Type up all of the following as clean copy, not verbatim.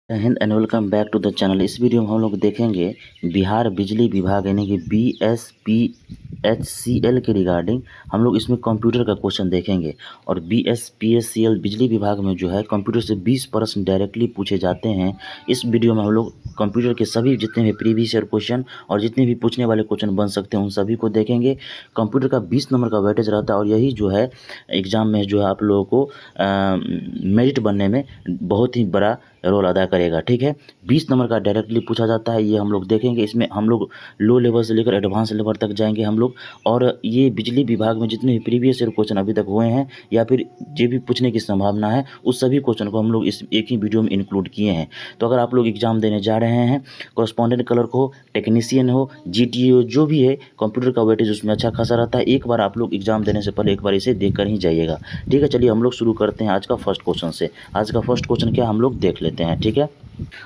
जय हिंद and welcome back to the channel. इस वीडियो में हम लोग देखेंगे बिहार बिजली विभाग यानी कि BSPHCL के रिगार्डिंग हम लोग इसमें कंप्यूटर का क्वेश्चन देखेंगे। और BSPHCL बिजली विभाग में जो है कंप्यूटर से 20 प्रश्न डायरेक्टली पूछे जाते हैं। इस वीडियो में हम लोग कंप्यूटर के सभी जितने भी प्रीवियस ईयर क्वेश्चन और जितने भी पूछने वाले क्वेश्चन बन सकते हैं उन सभी को देखेंगे। कंप्यूटर का 20 नंबर का वेटेज रहता है और यही जो है एग्ज़ाम में जो है आप लोगों को मेरिट बनने में बहुत ही बड़ा रोल अदा करेगा। ठीक है, 20 नंबर का डायरेक्टली पूछा जाता है, ये हम लोग देखेंगे। इसमें हम लोग लो लेवल से लेकर एडवांस लेवल तक जाएंगे हम लोग। और ये बिजली विभाग में जितने भी प्रीवियस ईयर क्वेश्चन अभी तक हुए हैं या फिर जो भी पूछने की संभावना है उस सभी क्वेश्चन को हम लोग इस एक ही वीडियो में इंक्लूड किए हैं। तो अगर आप लोग एग्जाम देने जा रहे हैं, कॉरेस्पॉन्डेंट क्लर्क हो, टेक्नीशियन हो, GTE हो, जो भी है, कंप्यूटर का वेटेज उसमें अच्छा खासा रहता है। एक बार आप लोग एग्जाम देने से पहले एक बार इसे देख कर ही जाइएगा। ठीक है, चलिए हम लोग शुरू करते हैं आज का फर्स्ट क्वेश्चन से। आज का फर्स्ट क्वेश्चन क्या हम लोग देख लेते हैं। ठीक है,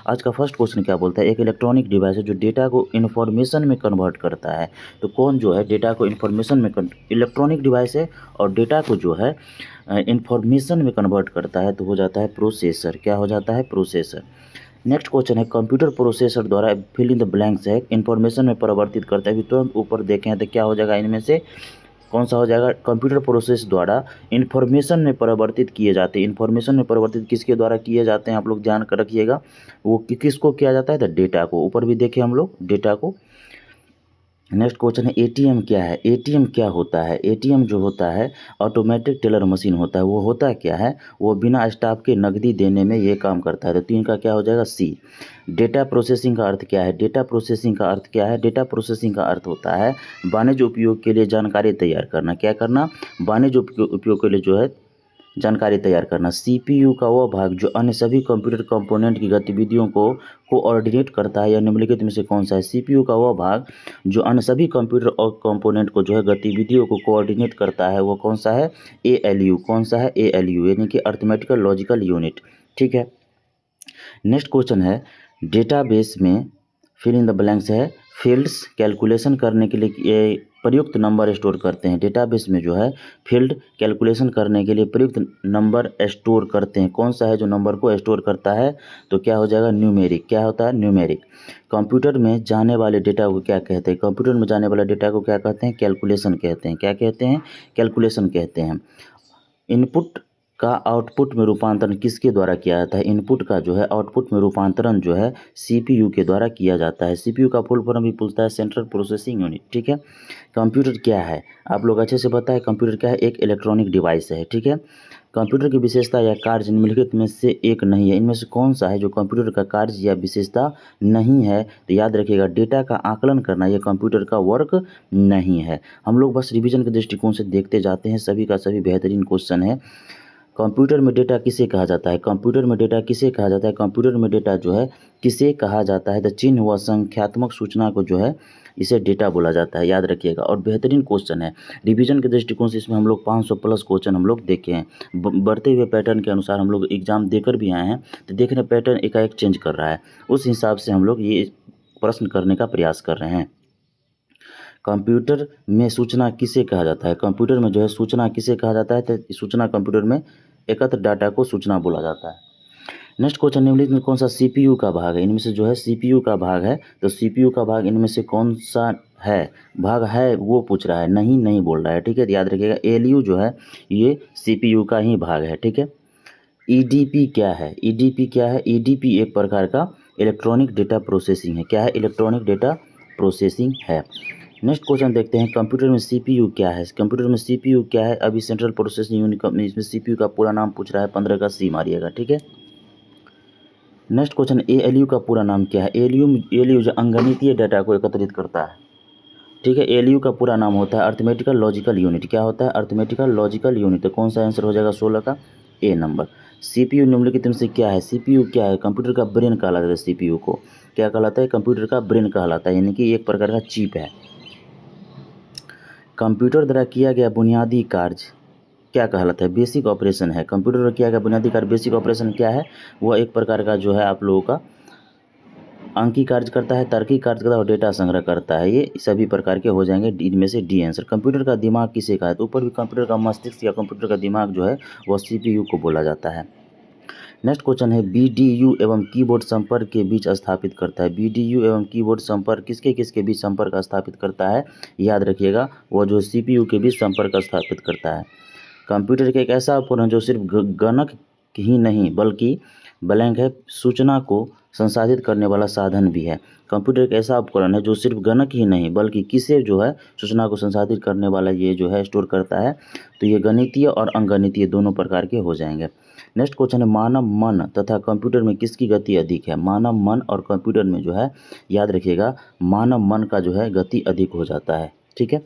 आज का फर्स्ट क्वेश्चन क्या बोलता है, एक इलेक्ट्रॉनिक डिवाइस है जो डेटा को इन्फॉर्मेशन में कन्वर्ट करता है। तो कौन जो है डेटा को इन्फॉर्मेशन में इलेक्ट्रॉनिक डिवाइस है और डेटा को जो है इन्फॉर्मेशन में कन्वर्ट करता है, तो हो जाता है प्रोसेसर। क्या हो जाता है? प्रोसेसर। नेक्स्ट क्वेश्चन है, कंप्यूटर प्रोसेसर द्वारा फिल इन द ब्लैंक्स है इन्फॉर्मेशन में परिवर्तित करता है। अभी तुरंत ऊपर देखें तो क्या हो जाएगा, इनमें से कौन सा हो जाएगा? कंप्यूटर प्रोसेस द्वारा इन्फॉर्मेशन में परिवर्तित किए जाते हैं। इन्फॉर्मेशन में परिवर्तित किसके द्वारा किए जाते हैं, आप लोग ध्यान कर रखिएगा। वो किसको किया जाता है? तो डेटा को। ऊपर भी देखें हम लोग डेटा को। नेक्स्ट क्वेश्चन है, ATM क्या है? ATM क्या होता है? ATM जो होता है ऑटोमेटिक टेलर मशीन होता है। वो होता क्या है? वो बिना स्टाफ के नकदी देने में ये काम करता है। तो 3 का क्या हो जाएगा? C। डेटा प्रोसेसिंग का अर्थ क्या है? डेटा प्रोसेसिंग का अर्थ क्या है? डेटा प्रोसेसिंग का अर्थ होता है वाणिज्य उपयोग के लिए जानकारी तैयार करना। क्या करना? वाणिज्य उपयोग के लिए जो है जानकारी तैयार करना। CPU का वह भाग जो अन्य सभी कंप्यूटर कंपोनेंट की गतिविधियों को कोऑर्डिनेट करता है, या निम्नलिखित में से कौन सा है? CPU का वह भाग जो अन्य सभी कंप्यूटर और कंपोनेंट को जो है गतिविधियों को कोऑर्डिनेट करता है, वो कौन सा है? ALU। कौन सा है? ALU यानी कि अर्थमेटिकल लॉजिकल यूनिट। ठीक है, नेक्स्ट क्वेश्चन है, डेटाबेस में फिल इन द ब्लैंक्स है फील्ड्स कैलकुलेशन करने के लिए प्रयुक्त नंबर स्टोर करते हैं। डेटाबेस में जो है फील्ड कैलकुलेशन करने के लिए प्रयुक्त नंबर स्टोर करते हैं। कौन सा है जो नंबर को स्टोर करता है? तो क्या हो जाएगा? न्यूमेरिक। क्या होता है? न्यूमेरिक। कंप्यूटर में जाने वाले डेटा को क्या कहते हैं? कंप्यूटर में जाने वाले डेटा को क्या कहते हैं? कैलकुलेशन कहते हैं। क्या कहते हैं? कैलकुलेशन कहते हैं। इनपुट का आउटपुट में रूपांतरण किसके द्वारा किया जाता है? इनपुट का जो है आउटपुट में रूपांतरण जो है CPU के द्वारा किया जाता है। CPU का फुल फॉर्म भी पूछता है, सेंट्रल प्रोसेसिंग यूनिट। ठीक है, कंप्यूटर क्या है? आप लोग अच्छे से पता है कंप्यूटर क्या है? एक इलेक्ट्रॉनिक डिवाइस है। ठीक है, कंप्यूटर की विशेषता या कार्य निम्नलिखित में से एक नहीं है। इनमें से कौन सा है जो कंप्यूटर का कार्य या विशेषता नहीं है? तो याद रखिएगा, डेटा का आकलन करना यह कंप्यूटर का वर्क नहीं है। हम लोग बस रिवीजन के दृष्टिकोण से देखते जाते हैं, सभी का सभी बेहतरीन क्वेश्चन है। कंप्यूटर में डेटा किसे कहा जाता है? कंप्यूटर में डेटा किसे कहा जाता है? कंप्यूटर में डेटा जो है किसे कहा जाता है? तो चिन्ह व संख्यात्मक सूचना को जो है इसे डेटा बोला जाता है। याद रखिएगा, और बेहतरीन क्वेश्चन है। रिवीजन के दृष्टिकोण से इसमें हम लोग 500 प्लस क्वेश्चन हम लोग देखे हैं। बढ़ते हुए पैटर्न के अनुसार हम लोग एग्जाम देकर भी आए हैं, तो देख रहे हैं पैटर्न एकाएक चेंज कर रहा है। उस हिसाब से हम लोग ये प्रश्न करने का प्रयास कर रहे हैं। कंप्यूटर में सूचना किसे कहा जाता है? कंप्यूटर में जो है सूचना किसे कहा जाता है? तो सूचना कंप्यूटर में एकत्र डाटा को सूचना बोला जाता है। नेक्स्ट क्वेश्चन, निम्नलिखित में कौन सा CPU का भाग है? इनमें से जो है CPU का भाग है, तो CPU का भाग इनमें से कौन सा है? भाग है वो पूछ रहा है, नहीं नहीं बोल रहा है। ठीक है, तो याद रखिएगा ALU जो है ये CPU का ही भाग है। ठीक है, EDP क्या है? EDP क्या है? EDP एक प्रकार का इलेक्ट्रॉनिक डेटा प्रोसेसिंग है। क्या है? इलेक्ट्रॉनिक डेटा प्रोसेसिंग है। नेक्स्ट क्वेश्चन देखते हैं, कंप्यूटर में CPU क्या है? कंप्यूटर में CPU क्या है? अभी सेंट्रल प्रोसेसिंग यूनिट इसमें CPU का पूरा नाम पूछ रहा है, 15 का C मारिएगा। ठीक है, नेक्स्ट क्वेश्चन, ALU का पूरा नाम क्या है? ALU जो अंगणितीय डाटा को एकत्रित करता है। ठीक है, ALU का पूरा नाम होता है अर्थमेटिकल लॉजिकल यूनिट। क्या होता है? Arithmetical logical unit. तो कौन सा आंसर हो जाएगा? 16 का A नंबर। CPU निम्नलिखित में से क्या है? CPU क्या है? कंप्यूटर का ब्रेन कहलाता है। CPU को क्या कहलाता है? कंप्यूटर का ब्रेन कहलाता है, यानी कि एक प्रकार का चिप है। कंप्यूटर द्वारा किया गया बुनियादी कार्य क्या कहलाता है? बेसिक ऑपरेशन है। कंप्यूटर द्वारा किया गया बुनियादी कार्य बेसिक ऑपरेशन क्या है? वह एक प्रकार का जो है आप लोगों का अंकी कार्य करता है, तार्किक कार्य करता है और डेटा संग्रह करता है। ये सभी प्रकार के हो जाएंगे, इनमें से D आंसर। कंप्यूटर का दिमाग किसे कहा है? तो ऊपर भी कंप्यूटर का मस्तिष्क या कंप्यूटर का दिमाग जो है वह CPU को बोला जाता है। नेक्स्ट क्वेश्चन है BDU एवं कीबोर्ड संपर्क के बीच स्थापित करता है। BDU एवं कीबोर्ड संपर्क किसके किसके बीच संपर्क स्थापित करता है? याद रखिएगा, वो जो CPU के बीच संपर्क स्थापित करता है। कंप्यूटर के एक ऐसा उपकरण जो सिर्फ गणक ही नहीं बल्कि ब्लैंक है सूचना को संसाधित करने वाला साधन भी है। कंप्यूटर एक ऐसा उपकरण है जो सिर्फ गणक ही नहीं बल्कि किसे जो है सूचना को संसाधित करने वाला ये जो है स्टोर करता है। तो ये गणितीय और अंगणितीय दोनों प्रकार के हो जाएंगे। नेक्स्ट क्वेश्चन है मानव मन तथा कंप्यूटर में किसकी गति अधिक है? मानव मन और कंप्यूटर में जो है याद रखिएगा मानव मन का जो है गति अधिक हो जाता है। ठीक है।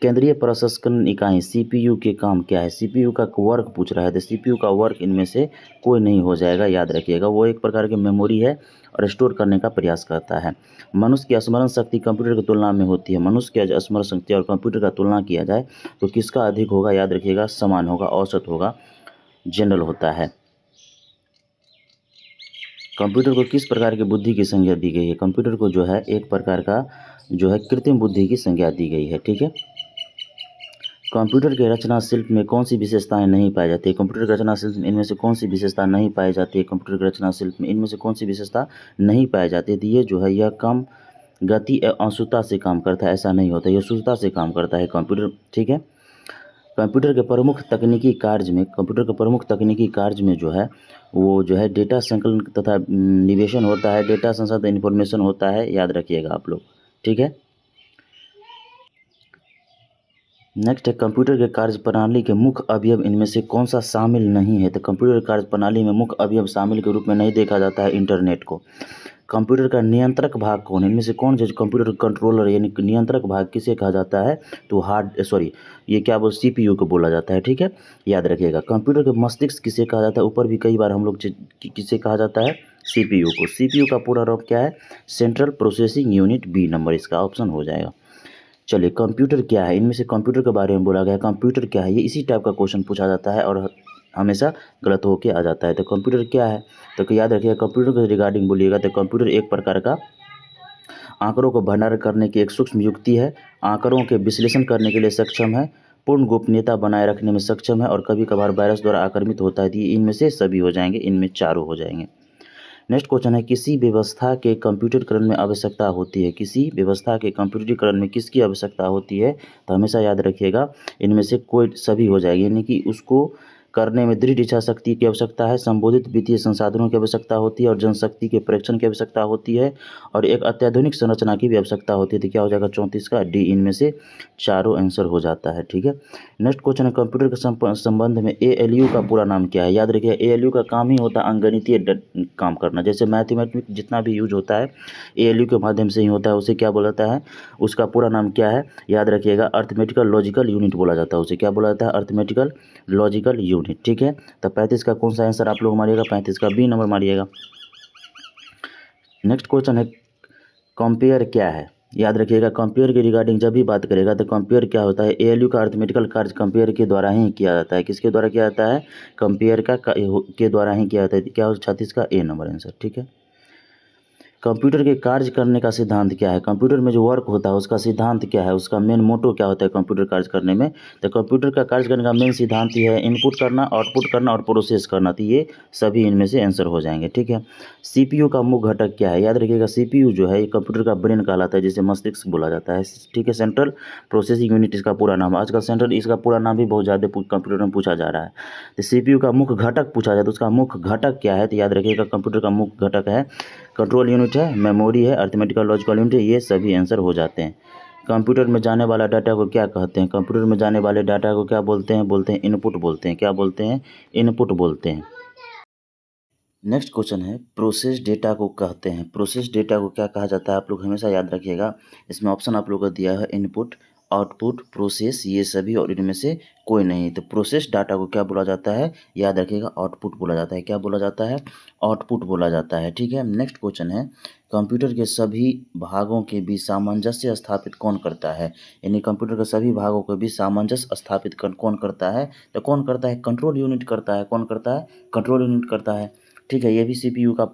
केंद्रीय प्रसंस्करण इकाई CPU के काम क्या है? CPU का वर्क पूछ रहा है, तो CPU का वर्क इनमें से कोई नहीं हो जाएगा। याद रखिएगा वो एक प्रकार की मेमोरी है और स्टोर करने का प्रयास करता है। मनुष्य की स्मरण शक्ति कंप्यूटर की तुलना में होती है। मनुष्य की स्मरण शक्ति और कंप्यूटर का तुलना किया जाए तो किसका अधिक होगा? याद रखिएगा समान होगा, औसत होगा, जनरल होता है। कंप्यूटर को किस प्रकार की बुद्धि की संज्ञा दी गई है? कंप्यूटर को जो है एक प्रकार का जो है कृत्रिम बुद्धि की संज्ञा दी गई है। ठीक है। कंप्यूटर के रचना शिल्प में कौन सी विशेषताएं नहीं पाई जाती है? कंप्यूटर के रचना शिल्प में इनमें से कौन सी विशेषता नहीं पाई जाती है? कंप्यूटर के रचना शिल्प में इनमें से कौन सी विशेषता नहीं पाई जाती है? तो ये जो है यह कम गति एवं अंशुता से काम करता है। ऐसा नहीं होता, यह शुद्धता से काम करता है कंप्यूटर। ठीक है। कंप्यूटर के प्रमुख तकनीकी कार्य में जो है वो जो है डेटा संकलन तथा निवेशन होता है, डेटा संसाधन इन्फॉर्मेशन होता है। याद रखिएगा आप लोग। ठीक है। नेक्स्ट है कंप्यूटर के कार्यप्रणाली के मुख्य अवयव इनमें से कौन सा शामिल नहीं है? तो कंप्यूटर कार्यप्रणाली में मुख्य अवयव शामिल के रूप में नहीं देखा जाता है इंटरनेट को। कंप्यूटर का नियंत्रक भाग कौन है? इनमें से कौन जो कंप्यूटर कंट्रोलर यानी नियंत्रक भाग किसे कहा जाता है? तो ये क्या बोल CPU को बोला जाता है। ठीक है। याद रखिएगा कंप्यूटर के मस्तिष्क किसे कहा जाता है? ऊपर भी कई बार हम लोग किसे कहा जाता है? CPU को। CPU का पूरा रूप क्या है? Central processing unit, B number इसका ऑप्शन हो जाएगा। चलिए कंप्यूटर क्या है? इनमें से कंप्यूटर के बारे में बोला गया है। कंप्यूटर क्या है? ये इसी टाइप का क्वेश्चन पूछा जाता है और हमेशा गलत होके आ जाता है। तो कंप्यूटर क्या है? तो याद रखिएगा कंप्यूटर के रिगार्डिंग बोलिएगा तो कंप्यूटर एक प्रकार का आंकड़ों को भंडारण करने की एक सूक्ष्म युक्ति है, आंकड़ों के विश्लेषण करने के लिए सक्षम है, पूर्ण गोपनीयता बनाए रखने में सक्षम है और कभी कभार वायरस द्वारा आक्रमित होता है। तो इनमें से सभी हो जाएंगे, इनमें चारों हो जाएंगे। नेक्स्ट क्वेश्चन है किसी व्यवस्था के कंप्यूटरीकरण में आवश्यकता होती है? किसी व्यवस्था के कंप्यूटरीकरण में किसकी आवश्यकता होती है? तो हमेशा याद रखिएगा इनमें से कोई सभी हो जाएगी, यानी कि उसको करने में दृढ़ इच्छा शक्ति की आवश्यकता है, संबोधित वित्तीय संसाधनों की आवश्यकता होती है और जनशक्ति के परीक्षण की आवश्यकता होती है और एक अत्याधुनिक संरचना की भी आवश्यकता होती है। तो क्या हो जाएगा 34 का D। इनमें से चारों आंसर हो जाता है। ठीक है। नेक्स्ट क्वेश्चन है कंप्यूटर के संबंध में ALU का पूरा नाम क्या है? याद रखिए ALU का काम ही होता है अंगणितीय काम करना। जैसे मैथमेटिक्स जितना भी यूज होता है ALU के माध्यम से ही होता है। उसे क्या बोला जाता है? उसका पूरा नाम क्या है? याद रखिएगा अर्थमेटिकल लॉजिकल यूनिट बोला जाता है। उसे क्या बोला जाता है? Arithmetical logical unit. ठीक है। तो 35 का कौन सा आंसर आप लोग मारिएगा? 35 का B नंबर मारिएगा। नेक्स्ट क्वेश्चन है कंपेयर क्या है? याद रखिएगा कंपेयर के रिगार्डिंग जब भी बात करेगा तो कंपेयर क्या होता है? ALU का अर्थमेटिकल कार्य कंपेयर के द्वारा ही किया जाता है। किसके द्वारा किया जाता है? कंपेयर के द्वारा ही किया जाता है। क्या हो 36 का A नंबर आंसर। ठीक है। कंप्यूटर के कार्य करने का सिद्धांत क्या है? कंप्यूटर में जो वर्क होता है उसका सिद्धांत क्या है? उसका मेन मोटो क्या होता है कंप्यूटर कार्य करने में? तो कंप्यूटर का कार्य करने का मेन सिद्धांत ही है इनपुट करना, आउटपुट करना और प्रोसेस करना। तो ये सभी इनमें से आंसर हो जाएंगे। ठीक है। CPU का मुख्य घटक क्या है? याद रखिएगा CPU जो है ये कंप्यूटर का ब्रेन कहलाता है, जिसे मस्तिष्क बोला जाता है। ठीक है। सेंट्रल प्रोसेसिंग यूनिट इसका पूरा नाम। आजकल सेंट्रल इसका पूरा नाम भी बहुत ज़्यादा कंप्यूटर में पूछा जा रहा है। तो CPU का मुख्य घटक पूछा जाए तो उसका मुख्य घटक क्या है? तो याद रखिएगा कंप्यूटर का मुख्य घटक है कंट्रोल यूनिट है, मेमोरी है, अर्थमेटिकल लॉजिकल यूनिट है। ये सभी आंसर हो जाते हैं। कंप्यूटर में जाने वाला डाटा को क्या कहते हैं? कंप्यूटर में जाने वाले डाटा को क्या बोलते हैं? बोलते हैं इनपुट बोलते हैं। क्या बोलते हैं? इनपुट बोलते हैं। नेक्स्ट क्वेश्चन है प्रोसेस डेटा को कहते हैं। प्रोसेस डेटा को क्या कहा जाता है? आप लोग हमेशा याद रखिएगा। इसमें ऑप्शन आप लोगों को दिया है इनपुट, आउटपुट, प्रोसेस, ये सभी और इनमें से कोई नहीं। तो प्रोसेस डाटा को क्या बोला जाता है? याद रखिएगा आउटपुट बोला जाता है। क्या बोला जाता है? आउटपुट बोला जाता है। ठीक है। नेक्स्ट क्वेश्चन है कंप्यूटर के सभी भागों के बीच सामंजस्य स्थापित कौन करता है? यानी कंप्यूटर के सभी भागों के बीच सामंजस्य स्थापित कौन करता है? तो कौन करता है? कंट्रोल यूनिट करता है। कौन करता है? कंट्रोल यूनिट करता है। ठीक है, ये भी सीपीयू का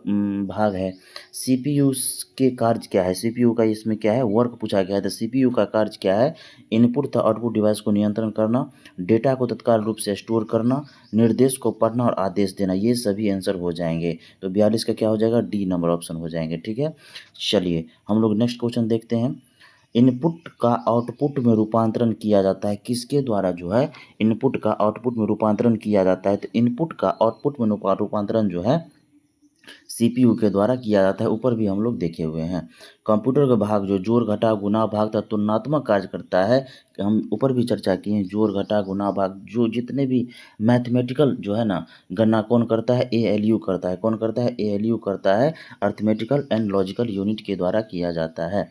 भाग है। सीपीयू के कार्य क्या है, सीपीयू का इसमें क्या है, वर्क पूछा गया है। तो सीपीयू का कार्य क्या है, इनपुट तथा आउटपुट डिवाइस को नियंत्रण करना, डेटा को तत्काल रूप से स्टोर करना, निर्देश को पढ़ना और आदेश देना, ये सभी आंसर हो जाएंगे। तो 42 का क्या हो जाएगा, डी नंबर ऑप्शन हो जाएंगे। ठीक है, चलिए हम लोग नेक्स्ट क्वेश्चन देखते हैं। इनपुट का आउटपुट में रूपांतरण किया जाता है, किसके द्वारा जो है इनपुट का आउटपुट में रूपांतरण किया जाता है। तो इनपुट का आउटपुट में रूपांतरण जो है सीपीयू के द्वारा किया जाता है। ऊपर भी हम लोग देखे हुए हैं। कंप्यूटर का भाग जो जोड़ घटा गुणा भाग तथा तुलनात्मक कार्य करता है, हम ऊपर भी चर्चा किए हैं। जोड़ घटा गुणा भाग जो जितने भी मैथमेटिकल जो है ना गणना कौन करता है, एएलयू करता है। कौन करता है, एएलयू करता है। अर्थमेटिकल एंड लॉजिकल यूनिट के द्वारा किया जाता है।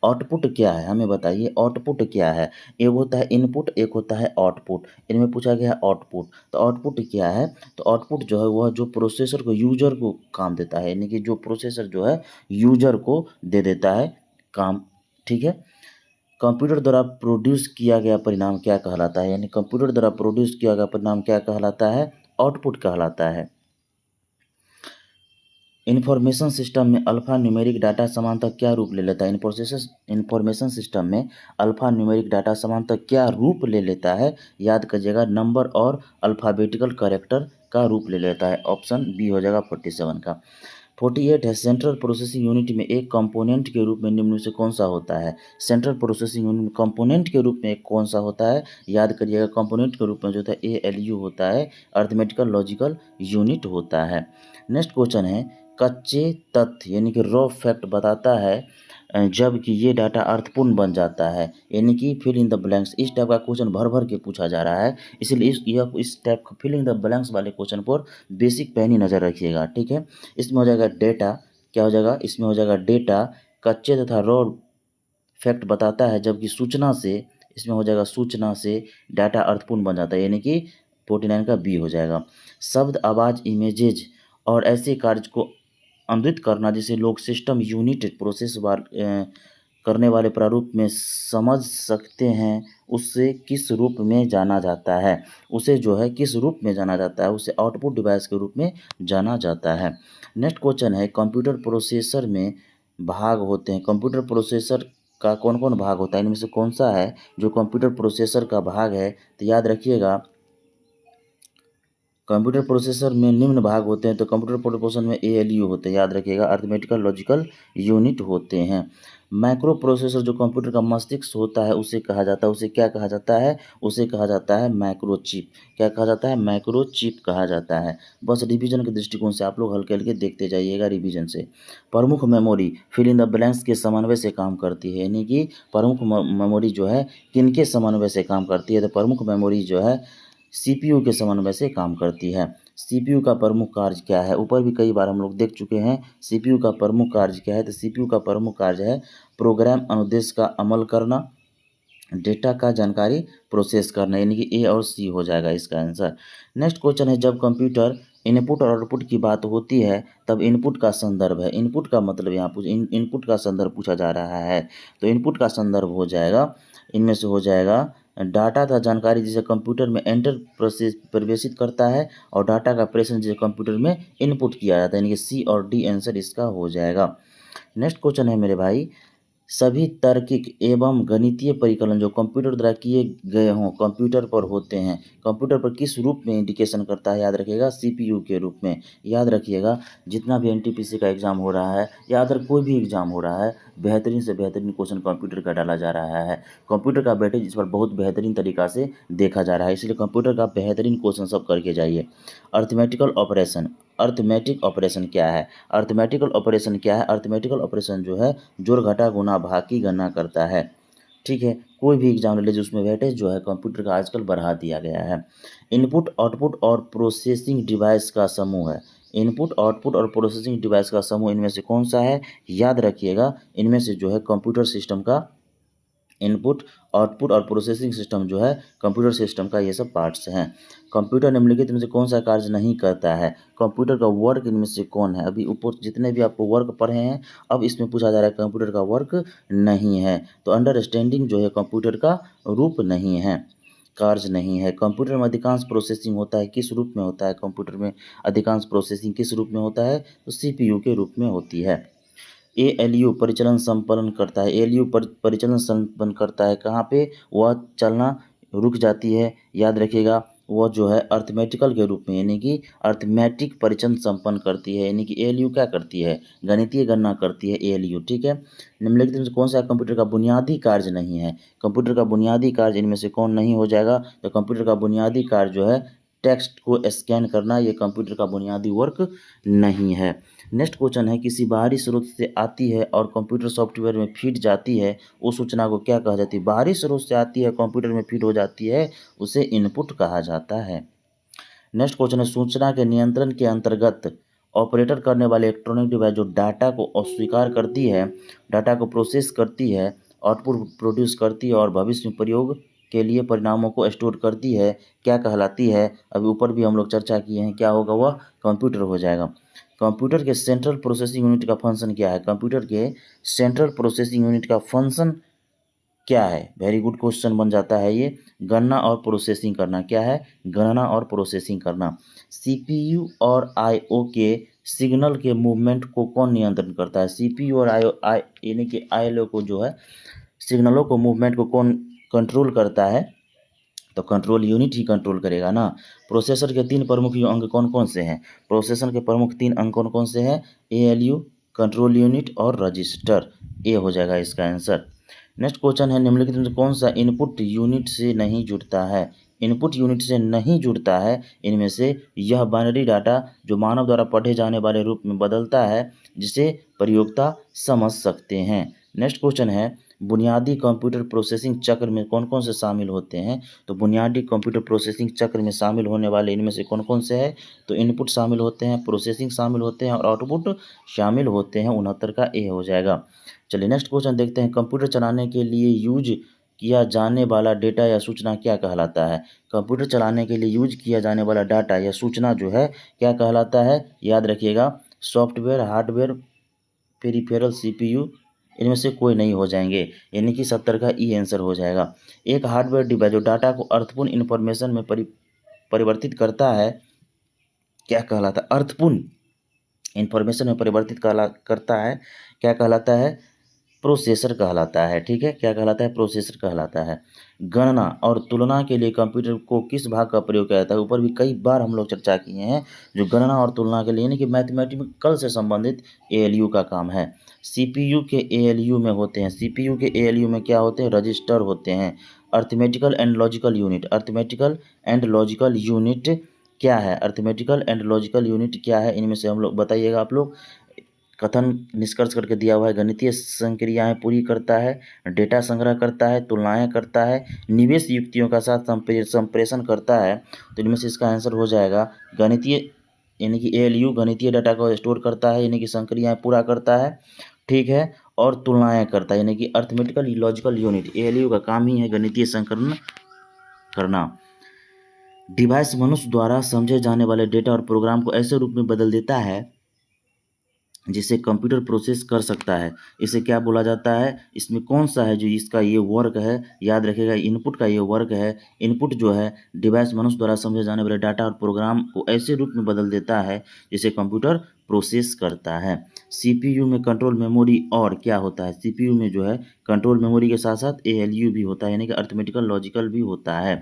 आउटपुट क्या है, हमें बताइए आउटपुट क्या है। एक होता है इनपुट, एक होता है आउटपुट। इनमें पूछा गया है आउटपुट। तो आउटपुट क्या है, तो आउटपुट जो है वह जो प्रोसेसर को यूजर को काम देता है, यानी कि जो प्रोसेसर जो है यूजर को दे देता है काम। ठीक है, कंप्यूटर द्वारा प्रोड्यूस किया गया परिणाम क्या कहलाता है, यानी कंप्यूटर द्वारा प्रोड्यूस किया गया परिणाम क्या कहलाता है, आउटपुट कहलाता है। इन्फॉर्मेशन सिस्टम में अल्फा न्यूमेरिक डाटा समानतः क्या रूप ले लेता है। इन्फॉर्मेशन सिस्टम में अल्फा न्यूमेरिक डाटा समानतः क्या रूप ले लेता है, याद करिएगा नंबर और अल्फ़ाबेटिकल कैरेक्टर का रूप ले लेता है। ऑप्शन बी हो जाएगा 47 का। 48 है, सेंट्रल प्रोसेसिंग यूनिट में एक कंपोनेंट के रूप में निम्न में से कौन सा होता है। सेंट्रल प्रोसेसिंग यूनिट कंपोनेंट के रूप में एक कौन सा होता है, याद करिएगा कंपोनेंट के रूप में जो होता है एएलयू होता है, अर्थमेटिकल लॉजिकल यूनिट होता है। नेक्स्ट क्वेश्चन है, कच्चे तथ्य यानी कि रॉ फैक्ट बताता है जबकि ये डाटा अर्थपूर्ण बन जाता है, यानी कि फिल इन द ब्लैंक्स। इस टाइप का क्वेश्चन भर भर के पूछा जा रहा है, इसलिए इस टाइप का फिल इन द ब्लैंक्स वाले क्वेश्चन पर बेसिक पैनी नज़र रखिएगा। ठीक है, इसमें हो जाएगा डेटा, क्या हो जाएगा, इसमें हो जाएगा डेटा कच्चे तथा रॉ फैक्ट बताता है जबकि सूचना से, इसमें हो जाएगा सूचना से डाटा अर्थपूर्ण बन जाता है, यानी कि 49 का बी हो जाएगा। शब्द आवाज़ इमेजेज और ऐसे कार्य को अनुदित करना जिसे लोग सिस्टम यूनिट प्रोसेस करने वाले प्रारूप में समझ सकते हैं, उससे किस रूप में जाना जाता है, उसे जो है किस रूप में जाना जाता है, उसे आउटपुट डिवाइस के रूप में जाना जाता है। नेक्स्ट क्वेश्चन है, कंप्यूटर प्रोसेसर में भाग होते हैं, कंप्यूटर प्रोसेसर का कौन कौन भाग होता है, इनमें से कौन सा है जो कंप्यूटर प्रोसेसर का भाग है। तो याद रखिएगा कंप्यूटर प्रोसेसर में निम्न भाग होते हैं। तो कंप्यूटर प्रोसेसर में एएलयू होते हैं, याद रखिएगा अर्थमेटिकल लॉजिकल यूनिट होते हैं। माइक्रो प्रोसेसर जो कंप्यूटर का मस्तिष्क होता है उसे कहा जाता है, उसे क्या कहा जाता है, उसे कहा जाता है माइक्रो चिप। क्या कहा जाता है, माइक्रो चिप कहा जाता है। बस रिवीजन के दृष्टिकोण से आप लोग हल्के हल्के देखते जाइएगा रिवीजन से। प्रमुख memory fill in the blanks के समन्वय से काम करती है, यानी कि प्रमुख मेमोरी जो है किनके समन्वय से काम करती है। तो प्रमुख मेमोरी जो है सीपीयू के समन्वय से काम करती है। सीपीयू का प्रमुख कार्य क्या है, ऊपर भी कई बार हम लोग देख चुके हैं। सीपीयू का प्रमुख कार्य क्या है, तो सीपीयू का प्रमुख कार्य है प्रोग्राम अनुदेश का अमल करना, डेटा का जानकारी प्रोसेस करना, यानी कि ए और सी हो जाएगा इसका आंसर। नेक्स्ट क्वेश्चन है, जब कंप्यूटर इनपुट और आउटपुट की बात होती है तब इनपुट का संदर्भ है, इनपुट का मतलब यहाँ इनपुट का संदर्भ पूछा जा रहा है। तो इनपुट का संदर्भ हो जाएगा, इनमें से हो जाएगा डाटा था जानकारी जिसे कंप्यूटर में एंटर प्रोसेस प्रवेशित करता है, और डाटा का प्रेषण जिसे कंप्यूटर में इनपुट किया जाता है, यानी कि सी और डी आंसर इसका हो जाएगा। नेक्स्ट क्वेश्चन है मेरे भाई, सभी तार्किक एवं गणितीय परिकलन जो कंप्यूटर द्वारा किए गए हों कंप्यूटर पर होते हैं, कंप्यूटर पर किस रूप में इंडिकेशन करता है, याद रखिएगा सीपीयू के रूप में। याद रखिएगा जितना भी एनटीपीसी का एग्जाम हो रहा है या अदर कोई भी एग्जाम हो रहा है, बेहतरीन से बेहतरीन क्वेश्चन कंप्यूटर का डाला जा रहा है। कंप्यूटर का वेटेज इस पर बहुत बेहतरीन तरीका से देखा जा रहा है, इसलिए कंप्यूटर का बेहतरीन क्वेश्चन सब करके जाइए। अर्थमेटिकल ऑपरेशन, अर्थमेटिक ऑपरेशन क्या है, अर्थमेटिकल ऑपरेशन क्या है, अर्थमेटिकल ऑपरेशन जो है जोड़ घटा गुणा भाग की गणना करता है। ठीक है, कोई भी एग्जाम ले लीजिए उसमें वेटेज जो है कंप्यूटर का आजकल बढ़ा दिया गया है। इनपुट आउटपुट और प्रोसेसिंग डिवाइस का समूह है, इनपुट आउटपुट और प्रोसेसिंग डिवाइस का समूह इनमें से कौन सा है, याद रखिएगा इनमें से जो है कंप्यूटर सिस्टम का इनपुट आउटपुट और प्रोसेसिंग सिस्टम जो है कंप्यूटर सिस्टम का ये सब पार्ट्स हैं। कंप्यूटर निम्नलिखित में से कौन सा कार्य नहीं करता है, कंप्यूटर का वर्क इनमें से कौन है। अभी ऊपर जितने भी आपको वर्क पढ़े हैं अब इसमें पूछा जा रहा है कंप्यूटर का वर्क नहीं है, तो अंडरस्टैंडिंग जो है कंप्यूटर का रूप नहीं है। कार्य नहीं है। कंप्यूटर में अधिकांश प्रोसेसिंग होता है, किस रूप में होता है? कंप्यूटर में अधिकांश प्रोसेसिंग किस रूप में होता है? तो सीपीयू के रूप में होती है। एएलयू परिचालन संपन्न करता है। एएलयू परिचालन संपन्न करता है कहाँ पे? वह चलना रुक जाती है, याद रखिएगा। वह जो है अर्थमेटिकल के रूप में, यानी कि अर्थमेटिक परिचालन संपन्न करती है, यानी कि एएलयू क्या करती है? गणितीय गणना करती है एएलयू, ठीक है। निम्नलिखित में से कौन सा कंप्यूटर का बुनियादी कार्य नहीं है? कंप्यूटर का बुनियादी कार्य इनमें से कौन नहीं हो जाएगा? तो कंप्यूटर का बुनियादी कार्य जो है टेक्स्ट को स्कैन करना, ये कंप्यूटर का बुनियादी वर्क नहीं है। नेक्स्ट क्वेश्चन है, किसी बाहरी स्रोत से आती है और कंप्यूटर सॉफ्टवेयर में फीड जाती है, उस सूचना को क्या कहा जाती है? बाहरी स्रोत से आती है, कंप्यूटर में फीड हो जाती है, उसे इनपुट कहा जाता है। नेक्स्ट क्वेश्चन है, सूचना के नियंत्रण के अंतर्गत ऑपरेटर करने वाले इलेक्ट्रॉनिक डिवाइस जो डाटा को अस्वीकार करती है, डाटा को प्रोसेस करती है, आउटपुट प्रोड्यूस करती है और भविष्य में प्रयोग के लिए परिणामों को स्टोर करती है, क्या कहलाती है? अभी ऊपर भी हम लोग चर्चा किए हैं, क्या होगा? वह कंप्यूटर हो जाएगा। कंप्यूटर के सेंट्रल प्रोसेसिंग यूनिट का फंक्शन क्या है? कंप्यूटर के सेंट्रल प्रोसेसिंग यूनिट का फंक्शन क्या है? वेरी गुड क्वेश्चन बन जाता है ये। गणना और प्रोसेसिंग करना। क्या है? गणना और प्रोसेसिंग करना। सीपीयू और आईओ के सिग्नल के मूवमेंट को कौन नियंत्रण करता है? सीपीयू और आईओ यानी कि आईएलओ को जो है सिग्नलों को मूवमेंट को कौन कंट्रोल करता है? तो कंट्रोल यूनिट ही कंट्रोल करेगा ना। प्रोसेसर के 3 प्रमुख अंग कौन कौन से हैं? प्रोसेसर के प्रमुख 3 अंग कौन कौन से हैं? एएलयू, कंट्रोल यूनिट और रजिस्टर। ए हो जाएगा इसका आंसर। नेक्स्ट क्वेश्चन है, निम्नलिखित में से कौन सा इनपुट यूनिट से नहीं जुड़ता है? इनपुट यूनिट से नहीं जुड़ता है इनमें से यह बाइनरी डाटा जो मानव द्वारा पढ़े जाने वाले रूप में बदलता है, जिसे प्रयोक्ता समझ सकते हैं। नेक्स्ट क्वेश्चन है, बुनियादी कंप्यूटर प्रोसेसिंग चक्र में कौन कौन से शामिल होते हैं? तो बुनियादी कंप्यूटर प्रोसेसिंग चक्र में शामिल होने वाले इनमें से कौन कौन से हैं? तो इनपुट शामिल होते हैं, प्रोसेसिंग शामिल होते हैं और आउटपुट शामिल होते हैं। 69 का ए हो जाएगा। चलिए नेक्स्ट क्वेश्चन देखते हैं, कंप्यूटर चलाने के लिए यूज किया जाने वाला डेटा या सूचना क्या कहलाता है? कंप्यूटर चलाने के लिए यूज किया जाने वाला डाटा या सूचना जो है क्या कहलाता है? याद रखिएगा, सॉफ्टवेयर, हार्डवेयर, पेरिफेरल, सीपीयू, इनमें से कोई नहीं हो जाएंगे, यानी कि 70 का ई आंसर हो जाएगा। एक हार्डवेयर डिवाइस जो डाटा को अर्थपूर्ण इन्फॉर्मेशन में परिवर्तित करता है, क्या कहलाता है? अर्थपूर्ण इन्फॉर्मेशन में परिवर्तित करता है, क्या कहलाता है? प्रोसेसर कहलाता है, ठीक है। क्या कहलाता है? प्रोसेसर कहलाता है। गणना और तुलना के लिए कंप्यूटर को किस भाग का प्रयोग किया जाता है? ऊपर भी कई बार हम लोग चर्चा किए हैं, जो गणना और तुलना के लिए यानी कि मैथमेटिकल से संबंधित एएलयू का काम है। सीपीयू के एएलयू में होते हैं, सीपीयू के एएलयू में क्या होते हैं? रजिस्टर होते हैं। Arithmetical and logical unit, arithmetical and logical unit क्या है? अर्थमेटिकल एंड लॉजिकल यूनिट क्या है? इनमें से हम लोग बताइएगा आप लोग। कथन निष्कर्ष करके दिया हुआ है, गणितीय संक्रियाएं पूरी करता है, डेटा संग्रह करता है, तुलनाएं करता है, निवेश युक्तियों का साथ संप्रेषण करता है। तो इनमें से इसका आंसर हो जाएगा गणितीय, यानी कि एएलयू गणितीय डाटा को स्टोर करता है, यानी कि संक्रियाएं पूरा करता है, ठीक है, और तुलनाएं करता है, यानी कि अर्थमेटिकल लॉजिकल यूनिट। एएलयू का काम ही है गणितीय संकलन करना। डिवाइस मनुष्य द्वारा समझे जाने वाले डेटा और प्रोग्राम को ऐसे रूप में बदल देता है जिसे कंप्यूटर प्रोसेस कर सकता है। इसे क्या बोला जाता है? इसमें कौन सा है जो इसका ये वर्क है? याद रखिएगा, इनपुट का ये वर्क है। इनपुट जो है डिवाइस मनुष्य द्वारा समझे जाने वाले डाटा और प्रोग्राम को ऐसे रूप में बदल देता है जिसे कंप्यूटर प्रोसेस करता है। सीपीयू में कंट्रोल मेमोरी और क्या होता है? सीपीयू में जो है कंट्रोल मेमोरी के साथ साथ एएलयू भी होता है, यानी कि अर्थमेटिकल लॉजिकल भी होता है।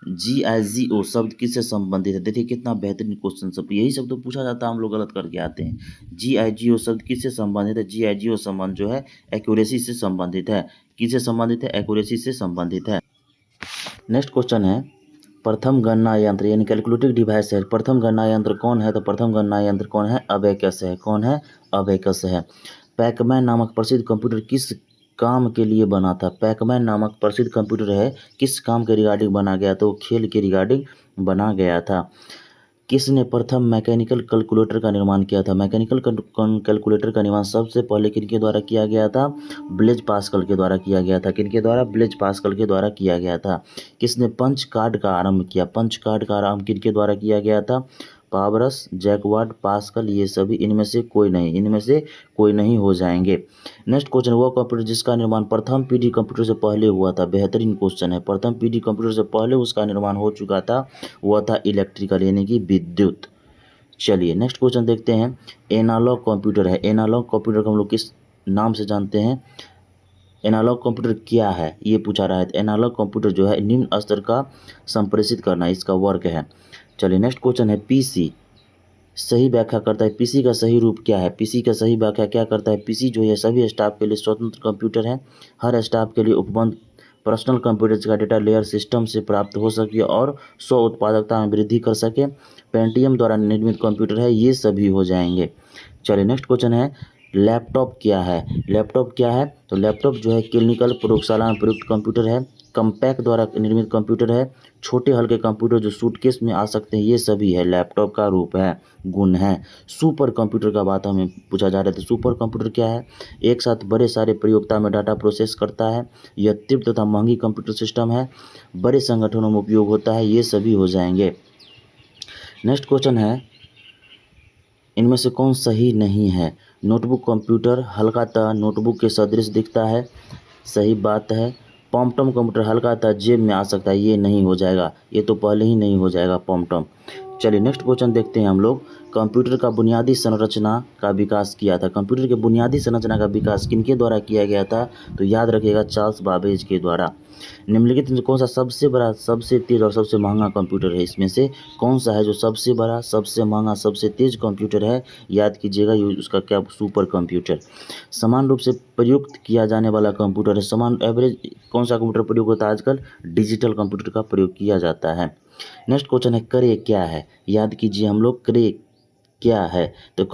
जीआईजीओ शब्द किससे संबंधित है? देखिए कितना बेहतरीन क्वेश्चन, सब यही सब तो पूछा जाता है, हम लोग गलत करके आते हैं। जीआईजीओ शब्द किससे संबंधित है? जीआईजीओ संबंध जो है एक्यूरेसी से संबंधित है। किससे संबंधित है? एक्यूरेसी से संबंधित है। नेक्स्ट क्वेश्चन है, प्रथम गणना यंत्र यानी कैलकुलेटिव डिवाइस है, प्रथम गणना यंत्र कौन है? तो प्रथम गणना यंत्र कौन है? अबेकस है। कौन है? अबेकस है। पैकमैन नामक प्रसिद्ध कंप्यूटर किस काम के लिए बना था? पैकमैन नामक प्रसिद्ध कंप्यूटर है, किस काम के रिगार्डिंग बना गया? तो खेल के रिगार्डिंग बना गया था। किसने प्रथम मैकेनिकल कैलकुलेटर का निर्माण किया था? मैकेनिकल कैलकुलेटर का निर्माण सबसे पहले किनके द्वारा किया गया था? ब्लेज पास्कल के द्वारा किया गया था। किनके द्वारा? ब्लेज पास्कल के द्वारा किया गया था। किसने पंच कार्ड का आरंभ किया? पंच कार्ड का आरंभ किनके द्वारा किया गया था? पावरस, जैकवार्ड, पास्कल, ये सभी इनमें से कोई नहीं हो जाएंगे। नेक्स्ट क्वेश्चन, वो कंप्यूटर जिसका निर्माण प्रथम पीढ़ी कंप्यूटर से पहले हुआ था। बेहतरीन क्वेश्चन है। प्रथम पीढ़ी कंप्यूटर से पहले उसका निर्माण हो चुका था, वह था इलेक्ट्रिकल यानी कि विद्युत। चलिए नेक्स्ट क्वेश्चन देखते हैं। एनालॉग कंप्यूटर है। एनालॉग कंप्यूटर को हम लोग किस नाम से जानते हैं? एनालॉग कंप्यूटर क्या है ये पूछा रहा है। एनालॉग कंप्यूटर जो है निम्न स्तर का संप्रेषित करना इसका वर्क है। चलिए नेक्स्ट क्वेश्चन है। पीसी सही व्याख्या करता है। पीसी का सही रूप क्या है? पीसी का सही व्याख्या क्या करता है? पीसी जो है सभी स्टाफ के लिए स्वतंत्र कंप्यूटर है। हर स्टाफ के लिए उपबंध पर्सनल कंप्यूटर का डेटा लेयर सिस्टम से प्राप्त हो सके और स्व उत्पादकता में वृद्धि कर सके। पेंटियम द्वारा निर्मित कंप्यूटर है। ये सभी हो जाएंगे। चलिए नेक्स्ट क्वेश्चन है। लैपटॉप क्या है? लैपटॉप क्या है? तो लैपटॉप जो है क्लिनिकल प्रयोगशाला में प्रयुक्त कंप्यूटर है। कंपैक्ट द्वारा निर्मित कंप्यूटर है। छोटे हल्के कंप्यूटर जो सूटकेस में आ सकते हैं, ये सभी है लैपटॉप का रूप है, गुण है। सुपर कंप्यूटर का बात हमें पूछा जा रहा था। सुपर कंप्यूटर क्या है? एक साथ बड़े सारे प्रयोगता में डाटा प्रोसेस करता है। यह तीव्र तथा महंगी कंप्यूटर सिस्टम है। बड़े संगठनों में उपयोग होता है। ये सभी हो जाएंगे। नेक्स्ट क्वेश्चन है। इनमें से कौन सही नहीं है? नोटबुक कंप्यूटर हल्का नोटबुक के सदृश दिखता है, सही बात है। पॉमटम कंप्यूटर हल्का जेब में आ सकता है, ये नहीं हो जाएगा, ये तो पहले ही नहीं हो जाएगा पॉमटम। चलिए नेक्स्ट क्वेश्चन देखते हैं हम लोग। कंप्यूटर का बुनियादी संरचना का विकास किया था। कंप्यूटर के बुनियादी संरचना का विकास किनके द्वारा किया गया था? तो याद रखिएगा चार्ल्स बाबेज के द्वारा। निम्नलिखित में कौन सा सबसे बड़ा, सबसे तेज और सबसे महंगा कंप्यूटर है? इसमें से कौन सा है जो सबसे बड़ा, सबसे महंगा, सबसे तेज कंप्यूटर है? याद कीजिएगा उसका क्या, सुपर कंप्यूटर। समान रूप से प्रयुक्त किया जाने वाला कंप्यूटर है। समान एवरेज कौन सा कंप्यूटर प्रयोग होता है आजकल? डिजिटल कंप्यूटर का प्रयोग किया जाता है। नेक्स्ट क्वेश्चन है। करे क्या है? याद कीजिए हम लोग, करे क्या है? तो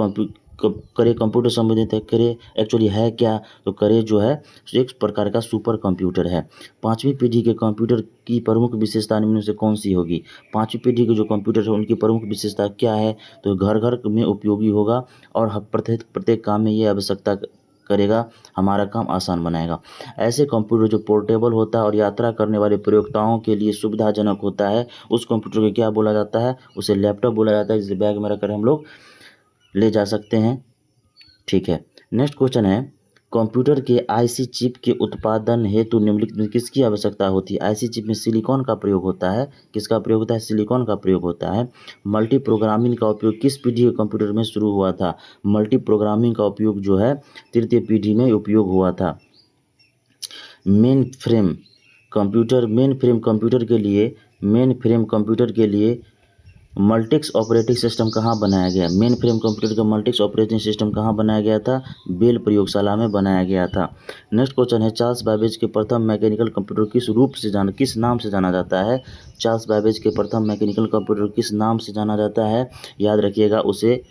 करे कंप्यूटर संबंधित है। करे एक्चुअली है क्या? तो करे जो है एक प्रकार का सुपर कंप्यूटर है। पांचवी पीढ़ी के कंप्यूटर की प्रमुख विशेषता निम्न में से कौन सी होगी? पांचवी पीढ़ी के जो कंप्यूटर है उनकी प्रमुख विशेषता क्या है? तो घर घर में उपयोगी होगा और प्रत्येक काम में ये आवश्यकता करेगा, हमारा काम आसान बनाएगा। ऐसे कंप्यूटर जो पोर्टेबल होता है और यात्रा करने वाले प्रयोक्ताओं के लिए सुविधाजनक होता है, उस कंप्यूटर को क्या बोला जाता है? उसे लैपटॉप बोला जाता है, जिसे बैग में रखकर हम लोग ले जा सकते हैं। ठीक है। नेक्स्ट क्वेश्चन है। कंप्यूटर के आईसी चिप के उत्पादन हेतु निम्नलिखित में किसकी आवश्यकता होती है? आईसी चिप में सिलिकॉन का प्रयोग होता है। किसका प्रयोग होता है? सिलिकॉन का प्रयोग होता है। मल्टी प्रोग्रामिंग का उपयोग किस पीढ़ी के कंप्यूटर में शुरू हुआ था? मल्टी प्रोग्रामिंग का उपयोग जो है तृतीय पीढ़ी में उपयोग हुआ था। मेन फ्रेम कंप्यूटर के लिए मल्टिक्स ऑपरेटिंग सिस्टम कहाँ बनाया गया? मेन फ्रेम कंप्यूटर का मल्टिक्स ऑपरेटिंग सिस्टम कहाँ बनाया गया था? बेल प्रयोगशाला में बनाया गया था। नेक्स्ट क्वेश्चन है। चार्ल्स बैबेज के प्रथम मैकेनिकल कंप्यूटर किस नाम से जाना जाता है? चार्ल्स बैबेज के प्रथम मैकेनिकल कंप्यूटर किस नाम से जाना जाता है? याद रखिएगा उसे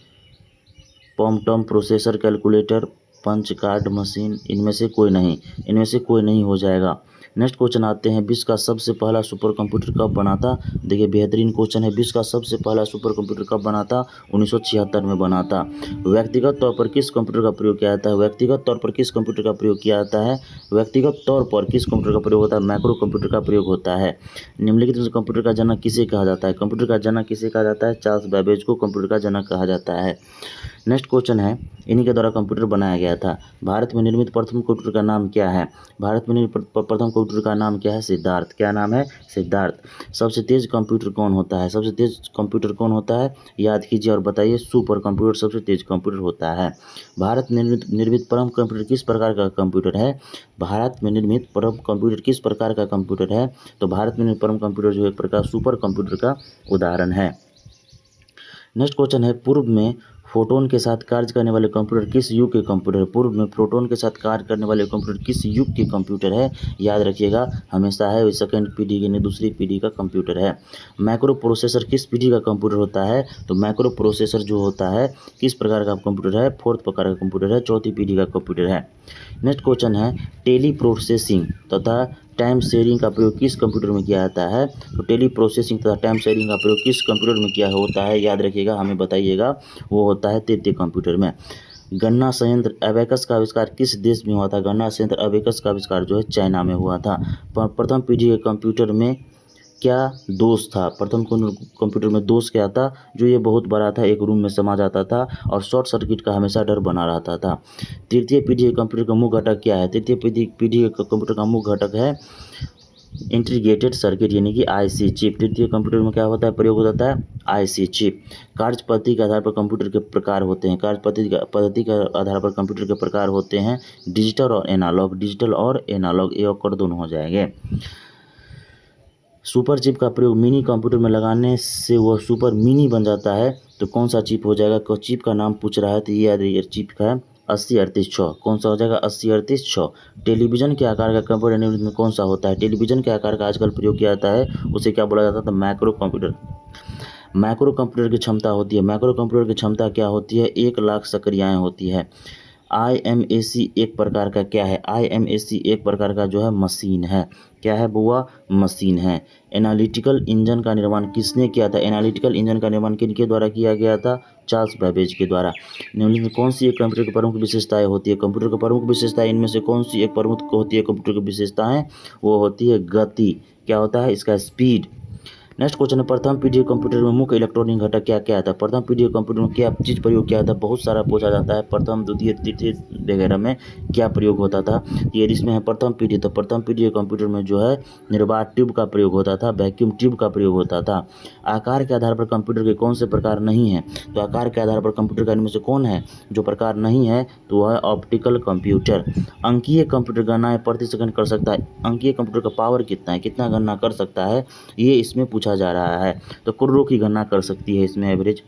palmtop, processor, calculator, punch card machine, इनमें से कोई नहीं हो जाएगा। नेक्स्ट क्वेश्चन आते हैं। विश्व का सबसे पहला सुपर कंप्यूटर कब बना था? देखिए बेहतरीन क्वेश्चन है। विश्व का सबसे पहला सुपर कंप्यूटर कब बना था? 1976 में बना था। व्यक्तिगत तौर पर किस कंप्यूटर का प्रयोग किया जाता है? व्यक्तिगत तौर पर किस कंप्यूटर का प्रयोग किया जाता है? व्यक्तिगत तौर पर किस कंप्यूटर का प्रयोग होता है? मैक्रो कंप्यूटर का प्रयोग होता है। निम्नलिखित में से कंप्यूटर का जनक किसे कहा जाता है? कंप्यूटर का जनक किसे कहा जाता है? चार्ल्स बैबेज को कंप्यूटर का जनक कहा जाता है। नेक्स्ट क्वेश्चन है। इन्हीं के द्वारा कंप्यूटर बनाया गया था। भारत में निर्मित प्रथम कंप्यूटर का नाम क्या है? भारत में निर्मित प्रथम कंप्यूटर का नाम क्या है? सिद्धार्थ। क्या नाम है? सिद्धार्थ। सबसे तेज कंप्यूटर कौन होता है? सबसे तेज कंप्यूटर कौन होता है? याद कीजिए और बताइए। सुपर कंप्यूटर सबसे तेज कंप्यूटर होता है। भारत में निर्मित परम कंप्यूटर किस प्रकार का कंप्यूटर है? भारत में निर्मित परम कंप्यूटर किस प्रकार का कंप्यूटर है? तो भारत में निर्मित परम कंप्यूटर जो एक प्रकार सुपर कंप्यूटर का उदाहरण है। नेक्स्ट क्वेश्चन है। पूर्व में फोटोन के साथ कार्य करने वाले कंप्यूटर किस युग के कंप्यूटर है? पूर्व में प्रोटॉन के साथ कार्य करने वाले कंप्यूटर किस युग के कंप्यूटर है? याद रखिएगा हमेशा है सेकंड पीढ़ी की नहीं, दूसरी पीढ़ी का कंप्यूटर है। माइक्रो प्रोसेसर किस पीढ़ी का कंप्यूटर होता है? तो माइक्रो प्रोसेसर जो होता है किस प्रकार का कंप्यूटर है? फोर्थ प्रकार का कंप्यूटर है, चौथी पीढ़ी का कंप्यूटर है। नेक्स्ट क्वेश्चन है। टेली प्रोसेसिंग तथा टाइम शेयरिंग का प्रयोग किस कंप्यूटर में किया जाता है? तो टेली प्रोसेसिंग तथा टाइम शेयरिंग का प्रयोग किस कंप्यूटर में किया होता है? याद रखिएगा, हमें बताइएगा। वो होता है तृतीय कंप्यूटर में। गणना संयंत्र अबेकस का आविष्कार किस देश में हुआ था? गणना संयंत्र अबेकस का आविष्कार जो है चाइना में हुआ था। प्रथम पीढ़ी के कंप्यूटर में क्या दोष था? प्रथम कंप्यूटर में दोष क्या था? जो ये बहुत बड़ा था, एक रूम में समा जाता था और शॉर्ट सर्किट का हमेशा डर बना रहता था। तृतीय पीढ़ी के कंप्यूटर का मुख्य घटक क्या है? तृतीय पीढ़ी के कंप्यूटर का मुख्य घटक है इंटीग्रेटेड सर्किट यानी कि आईसी चिप। तृतीय कंप्यूटर में क्या होता है, प्रयोग होता है आईसी चिप। कार्य पद्धति के आधार पर कंप्यूटर के प्रकार होते हैं। कार्य पद्धति के आधार पर कंप्यूटर के प्रकार होते हैं डिजिटल और एनालॉग। डिजिटल और एनालॉग ये और दोनों हो जाएंगे। सुपर चिप का प्रयोग मिनी कंप्यूटर में लगाने से वह सुपर मिनी बन जाता है, तो कौन सा चिप हो जाएगा? चिप का नाम पूछ रहा है तो ये चिप का है 8038-6। कौन सा हो जाएगा? 8038-6। टेलीविजन के आकार का कंप्यूटर निम्नलिखित में कौन सा होता है? टेलीविजन के आकार का आजकल प्रयोग किया जाता है, उसे क्या बोला जाता है? Macro computer. मैक्रो कंप्यूटर की क्षमता होती है, मैक्रो कंप्यूटर की क्षमता क्या होती है? 1,00,000 सक्रियाएँ होती है। IMAC एक प्रकार का क्या है? IMAC एक प्रकार का जो है मशीन है। क्या है बुआ? मशीन है। एनालिटिकल इंजन का निर्माण किसने किया था? एनालिटिकल इंजन का निर्माण किनके द्वारा किया गया था? चार्ल्स बैबेज के द्वारा। निम्नलिखित में कौन सी एक कंप्यूटर की प्रमुख विशेषताएं होती है? कंप्यूटर की प्रमुख विशेषताएं इनमें से कौन सी एक प्रमुख होती है? कंप्यूटर की विशेषताएं वो होती है गति। क्या होता है इसका? स्पीड। नेक्स्ट क्वेश्चन है, प्रथम पीढ़ी कंप्यूटर में मुख्य इलेक्ट्रॉनिक घटक क्या क्या था? प्रथम पीढ़ी कंप्यूटर में क्या चीज प्रयोग किया था? बहुत सारा पूछा जाता है, प्रथम द्वितीय तृतीय वगैरह में क्या प्रयोग होता था। ये इसमें है प्रथम पीढ़ी, तो प्रथम पीढ़ी कंप्यूटर में जो है निर्वात ट्यूब का प्रयोग होता था, वैक्यूम ट्यूब का प्रयोग होता था। आकार के आधार पर कंप्यूटर के कौन से प्रकार नहीं है? तो आकार के आधार पर कंप्यूटर का इनमें से कौन है जो प्रकार नहीं है? तो वह है ऑप्टिकल कंप्यूटर। अंकीय कंप्यूटर गणनाएं प्रति सेकंड कर सकता है। अंकीय कंप्यूटर का पावर कितना है, कितना गणना कर सकता है, ये इसमें पूछा जा रहा है। तो करोड़ों की गणना कर सकती है इसमें एवरेज।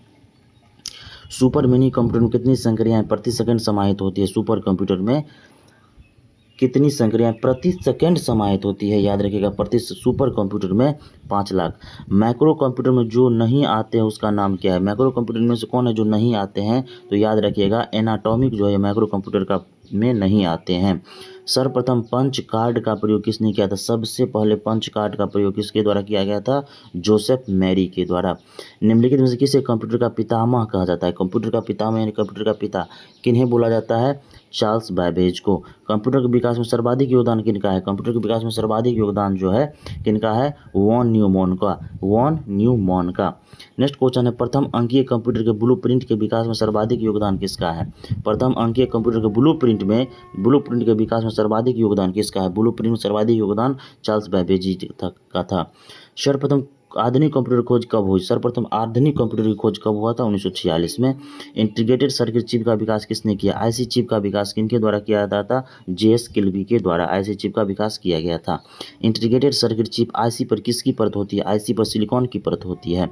सुपर मिनी कंप्यूटर में कितनी संक्रियाएं प्रति सेकंड समाहित होती है? सुपर कंप्यूटर में कितनी संक्रियाएं प्रति सेकंड समाहित होती है? याद रखिएगा, प्रति सुपर कंप्यूटर में 5,00,000। मैक्रो कंप्यूटर में जो नहीं आते हैं उसका नाम क्या है? मैक्रो कंप्यूटर में से कौन है जो नहीं आते हैं? तो याद रखिएगा एनाटॉमिक जो है मैक्रो कंप्यूटर का में नहीं आते हैं। सर्वप्रथम पंच कार्ड का प्रयोग किसने किया था? सबसे पहले पंच कार्ड का प्रयोग किसके द्वारा किया गया था? जोसेफ मैरी के द्वारा। निम्नलिखित में से किसे कंप्यूटर का पितामह कहा जाता है? कंप्यूटर का पितामह यानी कंप्यूटर का पिता किन्हें बोला जाता है? चार्ल्स बैबेज को। कंप्यूटर के विकास में सर्वाधिक योगदान किनका है? कंप्यूटर के विकास में सर्वाधिक योगदान जो है किनका है? वॉन न्यूमैन का। वॉन न्यूमैन का। नेक्स्ट क्वेश्चन है, प्रथम अंकीय कंप्यूटर के ब्लूप्रिंट के विकास में सर्वाधिक योगदान किसका है? प्रथम अंकीय कंप्यूटर के ब्लूप्रिंट के विकास में सर्वाधिक योगदान किसका है? ब्लूप्रिंट में सर्वाधिक योगदान चार्ल्स बैबेज का था। सर्वप्रथम आधुनिक कंप्यूटर खोज कब हुई? सर्वप्रथम आधुनिक कंप्यूटर की खोज कब हुआ था? 1946 में। इंटीग्रेटेड सर्किट चिप का विकास किसने किया? आईसी चिप का विकास किनके द्वारा किया जाता था? JS किल्बी के द्वारा आईसी चिप का विकास किया गया था। इंटीग्रेटेड सर्किट चिप आईसी पर किसकी परत होती है? आईसी पर सिलिकॉन की परत होती है।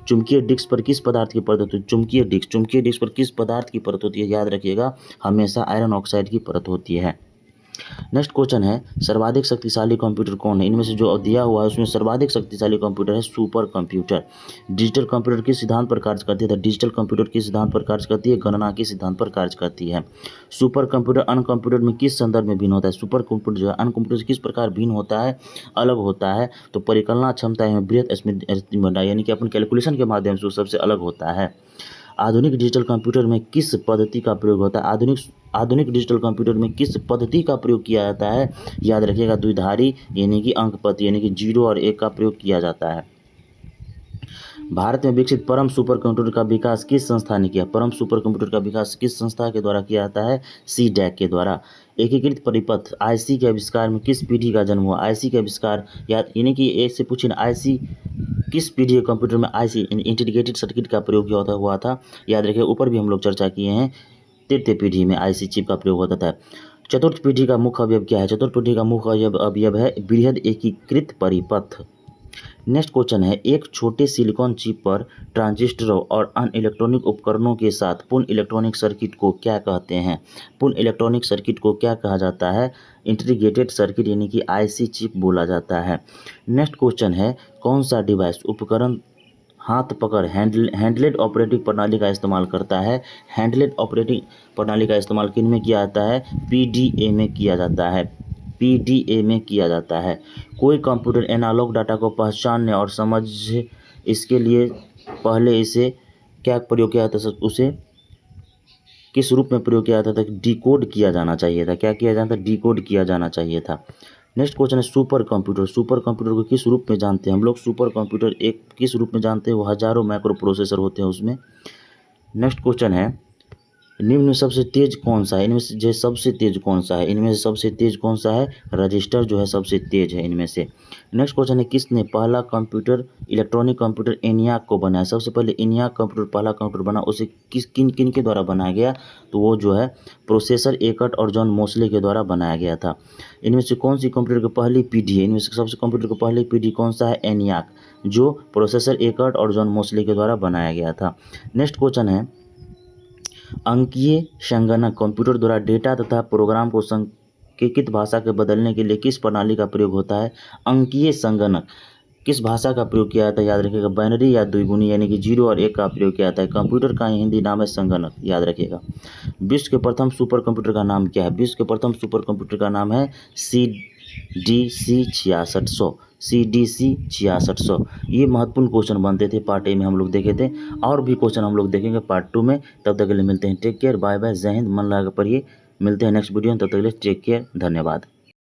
चुंबकीय डिस्क पर किस पदार्थ की परत होती है? चुंबकीय डिस्क पर किस पदार्थ की परत होती है? याद रखिएगा, हमेशा आयरन ऑक्साइड की परत होती है। नेक्स्ट क्वेश्चन है, सर्वाधिक शक्तिशाली कंप्यूटर कौन है? इनमें से जो दिया हुआ है उसमें सर्वाधिक शक्तिशाली कंप्यूटर है सुपर कंप्यूटर। डिजिटल कंप्यूटर किस सिद्धांत पर कार्य करती है? तो डिजिटल कंप्यूटर किस सिद्धांत पर कार्य करती है? गणना के सिद्धांत पर कार्य करती है। सुपर कंप्यूटर अन्य कंप्यूटर में किस संदर्भ में भिन्न होता है? सुपर कंप्यूटर जो है अन्य कंप्यूटर से किस प्रकार भिन्न होता है, अलग होता है? तो परिकल्पना क्षमता में बृहत स्मृति यानी कि अपन कैलकुलेशन के माध्यम से वो सबसे अलग होता है। आधुनिक डिजिटल कंप्यूटर में किस पद्धति का प्रयोग होता है? आधुनिक डिजिटल कंप्यूटर में किस पद्धति का प्रयोग किया जाता है? याद रखिएगा, द्विधारी यानी कि अंक पद्धति यानी कि 0 और 1 का प्रयोग किया जाता है। भारत में विकसित परम सुपर कंप्यूटर का विकास किस संस्था ने किया? परम सुपर कंप्यूटर का विकास किस संस्था के द्वारा किया जाता है? CDAC के द्वारा। एकीकृत परिपथ IC के आविष्कार में किस पीढ़ी का जन्म हुआ? IC के आविष्कार यानी कि एक से पूछे IC किस पीढ़ी के कंप्यूटर में IC इंटीग्रेटेड सर्किट का प्रयोग हुआ था? याद रखिए, ऊपर भी हम लोग चर्चा किए हैं, तृतीय पीढ़ी में IC चिप का प्रयोग होता था। चतुर्थ पीढ़ी का मुख्य अवयव क्या है? चतुर्थ पीढ़ी का मुख्य अवयव है बृहद एकीकृत परिपथ। नेक्स्ट क्वेश्चन है, एक छोटे सिलिकॉन चिप पर ट्रांजिस्टरों और अन्य इलेक्ट्रॉनिक उपकरणों के साथ पूर्ण इलेक्ट्रॉनिक सर्किट को क्या कहते हैं? पूर्ण इलेक्ट्रॉनिक सर्किट को क्या कहा जाता है? इंटीग्रेटेड सर्किट यानी कि IC चिप बोला जाता है। नेक्स्ट क्वेश्चन है, कौन सा डिवाइस उपकरण हाथ पकड़ हैंडलेड ऑपरेटिंग प्रणाली का इस्तेमाल करता है? हैंडलेड ऑपरेटिंग प्रणाली का इस्तेमाल किन में किया जाता है? PDA में किया जाता है। PDA में किया जाता है। कोई कंप्यूटर एनालॉग डाटा को पहचानने और समझ इसके लिए पहले इसे क्या प्रयोग किया जाता था? उसे किस रूप में प्रयोग किया जाता था? डिकोड किया जाना चाहिए था। क्या किया जाता था? डिकोड किया जाना चाहिए था। नेक्स्ट क्वेश्चन है सुपर कंप्यूटर। सुपर कंप्यूटर को किस रूप में जानते हैं हम लोग? सुपर कंप्यूटर एक किस रूप में जानते हैं? वो हजारों माइक्रो प्रोसेसर होते हैं उसमें। नेक्स्ट क्वेश्चन है निम्न में सबसे तेज कौन सा है? इनमें से जो सबसे तेज कौन सा है? इनमें से सबसे तेज कौन सा है? रजिस्टर जो है सबसे तेज है इनमें से। नेक्स्ट क्वेश्चन है किसने पहला कंप्यूटर इलेक्ट्रॉनिक कंप्यूटर ENIAC को बनाया? सबसे पहले ENIAC कंप्यूटर पहला कंप्यूटर बना, उसे किन किन के द्वारा बनाया गया? तो वो जो है प्रोसेसर एकर्ट और जॉन मोस्ले के द्वारा बनाया गया था। इनमें से कौन सी कंप्यूटर की पहली पीढ़ी है? इनमें से सबसे कंप्यूटर की पहली पीढ़ी कौन सा है? ENIAC, जो प्रोसेसर एकर्ट और जॉन मोस्ले के द्वारा बनाया गया था। नेक्स्ट क्वेश्चन है अंकीय संगणक कंप्यूटर द्वारा डेटा तथा प्रोग्राम को सांकेतिक भाषा के बदलने के लिए किस प्रणाली का प्रयोग होता है? अंकीय संगणक किस भाषा का प्रयोग किया जाता है? याद रखिएगा बाइनरी या द्विगुणी यानी कि 0 और 1 का प्रयोग किया जाता है। कंप्यूटर का हिंदी नाम है संगणक, याद रखिएगा। विश्व के प्रथम सुपर कंप्यूटर का नाम क्या है? विश्व के प्रथम सुपर कंप्यूटर का नाम है CDC 6600। CDC 6600। ये महत्वपूर्ण क्वेश्चन बनते थे पार्ट ए में, हम लोग देखे थे। और भी क्वेश्चन हम लोग देखेंगे पार्ट 2 में। तब तक के लिए मिलते हैं, टेक केयर, बाय बाय, जय हिंद, मन लगा कर पढ़िए। मिलते हैं नेक्स्ट वीडियो में, तब तक के लिए टेक केयर, धन्यवाद।